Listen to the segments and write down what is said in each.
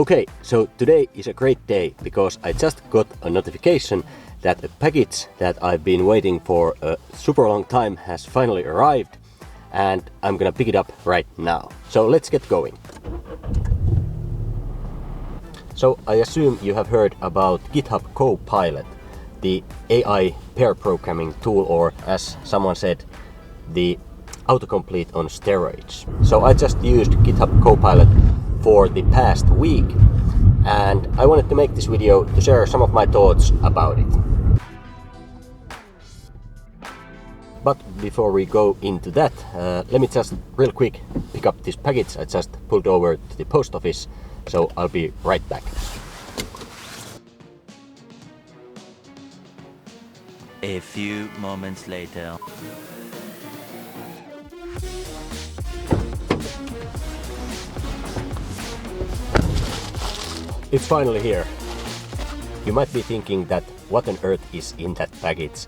Okay, so today is a great day because I just got a notification that a package that I've been waiting for a super long time has finally arrived, and I'm gonna pick it up right now. So let's get going. So I assume you have heard about Github Copilot, the AI pair programming tool, or as someone said, the autocomplete on steroids. So I just used Github Copilot for the past week, and I wanted to make this video to share some of my thoughts about it. But before we go into that, let me just real quick pick up this package I just pulled over to the post office, so I'll be right back. A few moments later. It's finally here. You might be thinking that what on earth is in that package,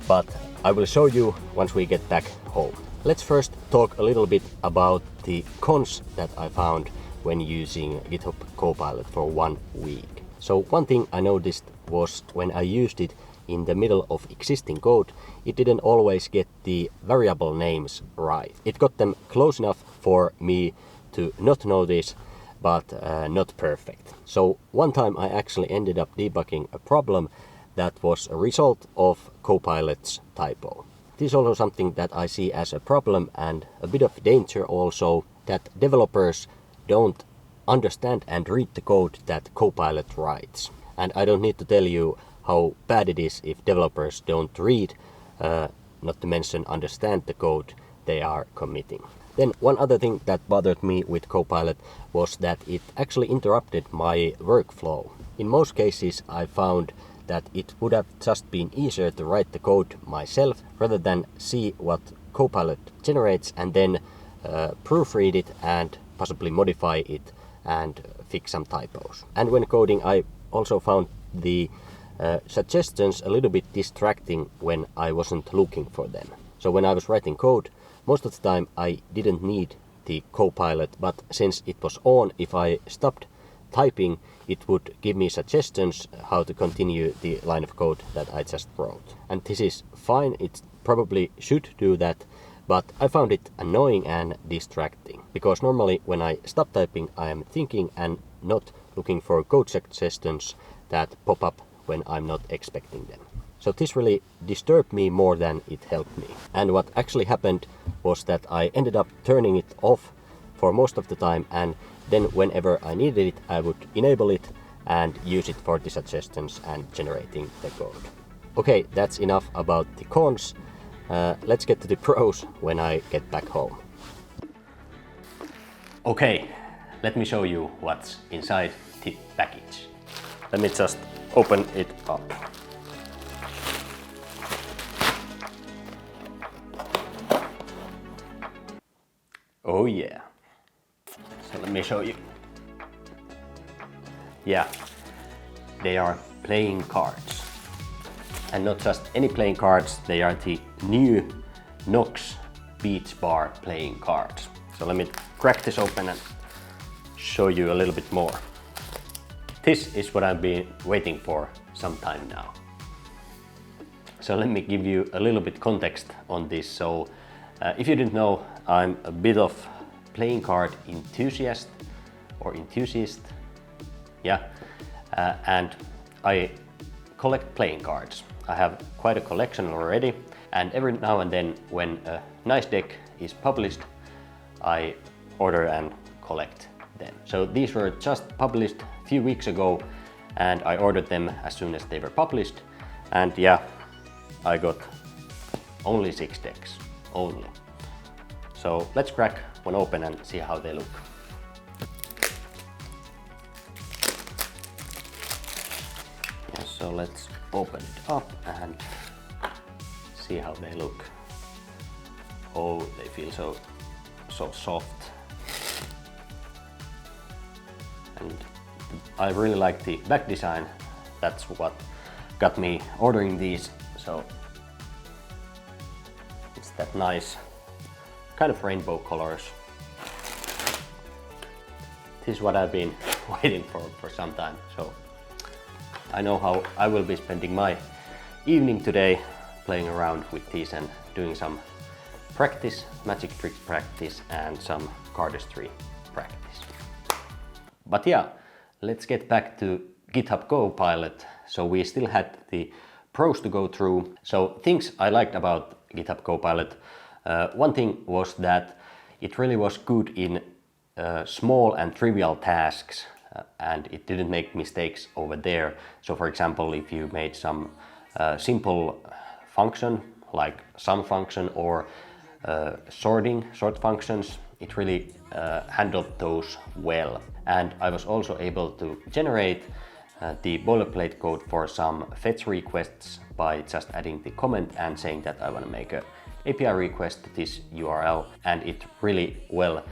but I will show you once we get back home. Let's first talk a little bit about the cons that I found when using Github Copilot for 1 week. So one thing I noticed was when I used it in the middle of existing code, it didn't always get the variable names right. It got them close enough for me to not notice, but not perfect. So one time I actually ended up debugging a problem that was a result of Copilot's typo. This is also something that I see as a problem and a bit of danger also, that developers don't understand and read the code that Copilot writes. And I don't need to tell you how bad it is if developers don't read, not to mention understand the code they are committing. Then one other thing that bothered me with Copilot was that it actually interrupted my workflow. In most cases I found that it would have just been easier to write the code myself rather than see what Copilot generates and then proofread it and possibly modify it and fix some typos. And when coding, I also found the suggestions a little bit distracting when I wasn't looking for them. So when I was writing code, most of the time I didn't need the Copilot, but since it was on, if I stopped typing, it would give me suggestions how to continue the line of code that I just wrote. And this is fine, it probably should do that, but I found it annoying and distracting, because normally when I stop typing I am thinking and not looking for code suggestions that pop up when I'm not expecting them. So this really disturbed me more than it helped me. And what actually happened was that I ended up turning it off for most of the time, and then whenever I needed it I would enable it and use it for the suggestions and generating the code. Okay, that's enough about the cons. Let's get to the pros when I get back home. Okay, let me show you what's inside the package. Let me just open it up. Oh yeah. So let me show you. Yeah, they are playing cards. And not just any playing cards, they are the new Nox Beach Bar playing cards. So let me crack this open and show you a little bit more. This is what I've been waiting for some time now. So let me give you a little bit context on this. So if you didn't know, I'm a bit of playing card enthusiast or enthusiast. Yeah, and I collect playing cards. I have quite a collection already, and every now and then when a nice deck is published, I order and collect them. So these were just published a few weeks ago, and I ordered them as soon as they were published, and yeah, I got only 6 decks, only. So let's crack one open and see how they look. Yeah, so let's open it up and see how they look. Oh, they feel so soft. And I really like the back design. That's what got me ordering these. So it's that nice kind of rainbow colors. This is what I've been waiting for some time. So I know how I will be spending my evening today, playing around with these and doing some practice, magic tricks practice and some cardistry practice. But yeah, let's get back to GitHub Copilot. So we still had the pros to go through. So things I liked about GitHub Copilot. One thing was that it really was good in small and trivial tasks, and it didn't make mistakes over there. So for example, if you made some simple function like sum function or sort functions, it really handled those well. And I was also able to generate the boilerplate code for some fetch requests by just adding the comment and saying that I want to make an API request to this URL, and it really well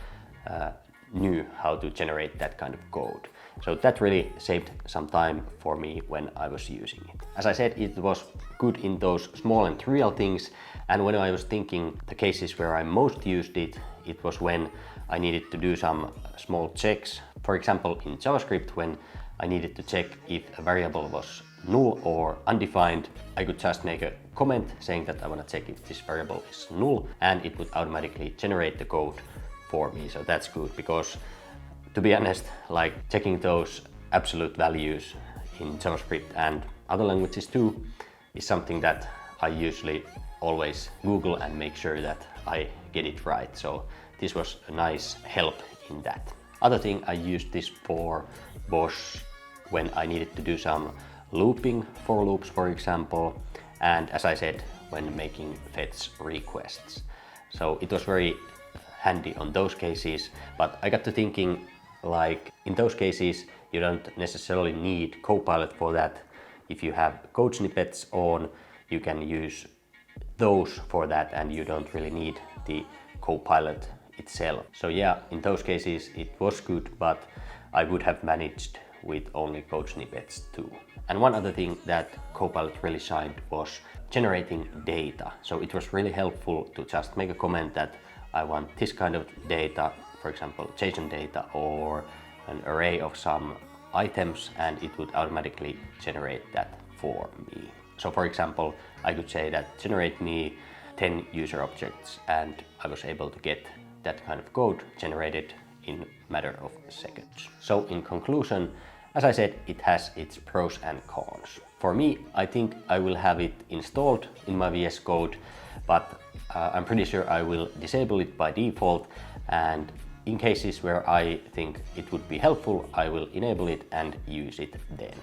knew how to generate that kind of code. So that really saved some time for me when I was using it. As I said, it was good in those small and trivial things, and when I was thinking the cases where I most used it, it was when I needed to do some small checks. For example, in JavaScript, when I needed to check if a variable was null or undefined, I could just make a comment saying that I want to check if this variable is null, and it would automatically generate the code for me. So that's good, because to be honest, like checking those absolute values in JavaScript and other languages too is something that I usually always Google and make sure that I get it right. So this was a nice help in that. Other thing I used this for was when I needed to do some looping, for loops for example, and as I said, when making fetch requests. So it was very handy on those cases, but I got to thinking, like in those cases you don't necessarily need Copilot for that. If you have code snippets on, you can use those for that and you don't really need the Copilot itself. So yeah, in those cases it was good, but I would have managed with only code snippets too. And one other thing that Copilot really shined was generating data. So it was really helpful to just make a comment that I want this kind of data, for example JSON data or an array of some items, and it would automatically generate that for me. So for example, I could say that generate me 10 user objects, and I was able to get that kind of code generated in a matter of seconds. So in conclusion, as I said, it has its pros and cons. For me, I think I will have it installed in my VS Code, but I'm pretty sure I will disable it by default, and in cases where I think it would be helpful, I will enable it and use it then.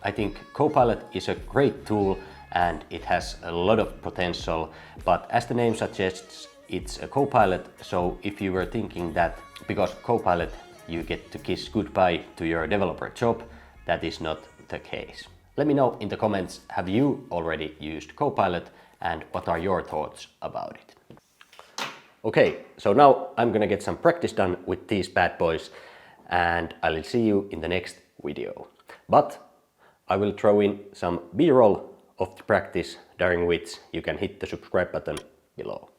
I think Copilot is a great tool and it has a lot of potential, but as the name suggests, it's a Copilot, so if you were thinking that because Copilot you get to kiss goodbye to your developer job, that is not the case. Let me know in the comments, have you already used Copilot and what are your thoughts about it? Okay, so now I'm gonna get some practice done with these bad boys and I will see you in the next video. But I will throw in some B-roll of the practice during which you can hit the subscribe button below.